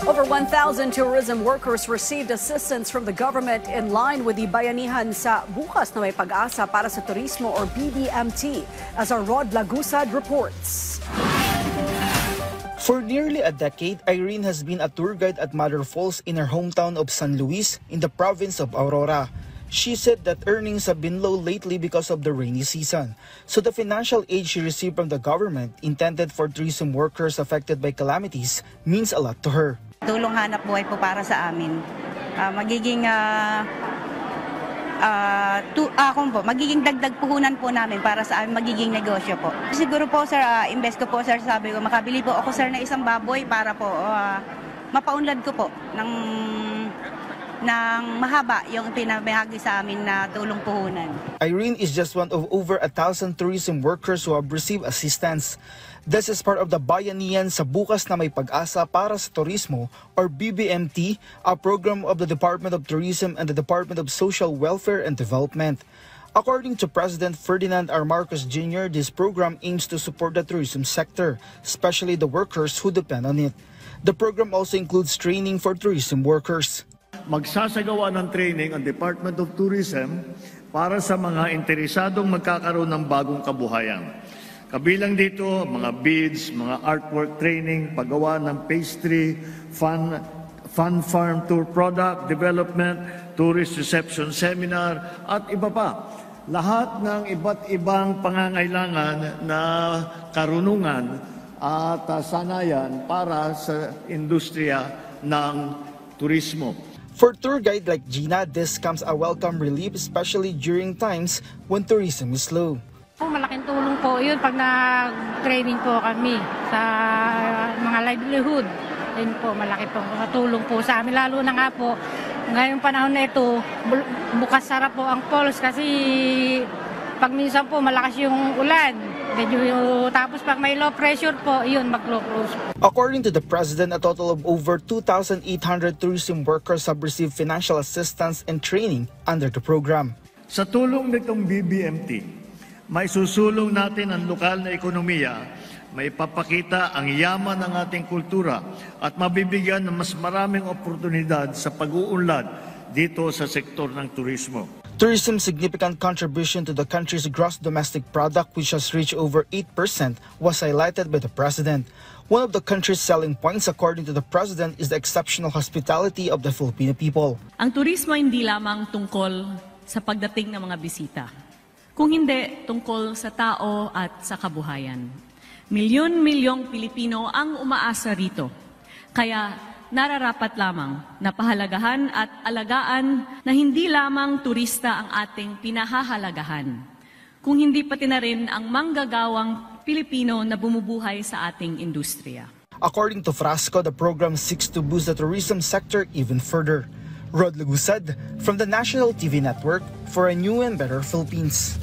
Over 1,000 tourism workers received assistance from the government in line with the bayanihan sa Bukas na May Pag-asa para sa Turismo or BBMT, as our Rod Lagusad reports. For nearly a decade, Irene has been a tour guide at Mother Falls in her hometown of San Luis in the province of Aurora. She said that earnings have been low lately because of the rainy season. So the financial aid she received from the government, intended for tourism workers affected by calamities, means a lot to her. Tulong hanap buhay po para sa amin. Magiging dagdag puhunan po namin para sa aming magiging negosyo po. Siguro po sir, invest ko po sir, sabi ko, makabili po ako sir na isang baboy para po mapaunlad ko po ng mahaba yung pinabahagi sa amin na tulong puhunan. Irene is just one of over 1,000 tourism workers who have received assistance. This is part of the Bayanihan sa Bukas na May Pag-asa para sa Turismo or BBMT, a program of the Department of Tourism and the Department of Social Welfare and Development. According to President Ferdinand R. Marcos Jr., this program aims to support the tourism sector, especially the workers who depend on it. The program also includes training for tourism workers. Magsasagawa ng training ang Department of Tourism para sa mga interesadong magkakaroon ng bagong kabuhayan. Kabilang dito, mga beads, mga artwork training, paggawa ng pastry, fun farm tour product development, tourist reception seminar, at iba pa. Lahat ng iba't ibang pangangailangan na karunungan at sanayan para sa industriya ng turismo. For tour guide like Gina, this comes a welcome relief, especially during times when tourism is low. Malaking tulong po yun pag nag-training po kami sa mga livelihood. Yun po, malaki po tulong po sa amin. Lalo na nga po, ngayong panahon na ito, bukas sara po ang falls kasi pag minsan po malakas yung ulan. Tapos pag may low pressure po, yun, mag-low close. According to the President, a total of over 2,800 tourism workers have received financial assistance and training under the program. Sa tulong nitong BBMT, may susulong natin ang lokal na ekonomiya, may papakita ang yaman ng ating kultura at mabibigyan ng mas maraming oportunidad sa pag-uunlad dito sa sektor ng turismo. Tourism's significant contribution to the country's gross domestic product, which has reached over 8%, was highlighted by the President. One of the country's selling points, according to the President, is the exceptional hospitality of the Filipino people. Ang turismo hindi lamang tungkol sa pagdating ng mga bisita, kung hindi tungkol sa tao at sa kabuhayan. Milyon-milyong Pilipino ang umaasa rito. Kaya nararapat lamang na pahalagahan at alagaan na hindi lamang turista ang ating pinahahalagahan, kung hindi pati na rin ang manggagawang Pilipino na bumubuhay sa ating industriya. According to Frasco, the program seeks to boost the tourism sector even further. Rod Lagusad from the National TV Network for a new and better Philippines.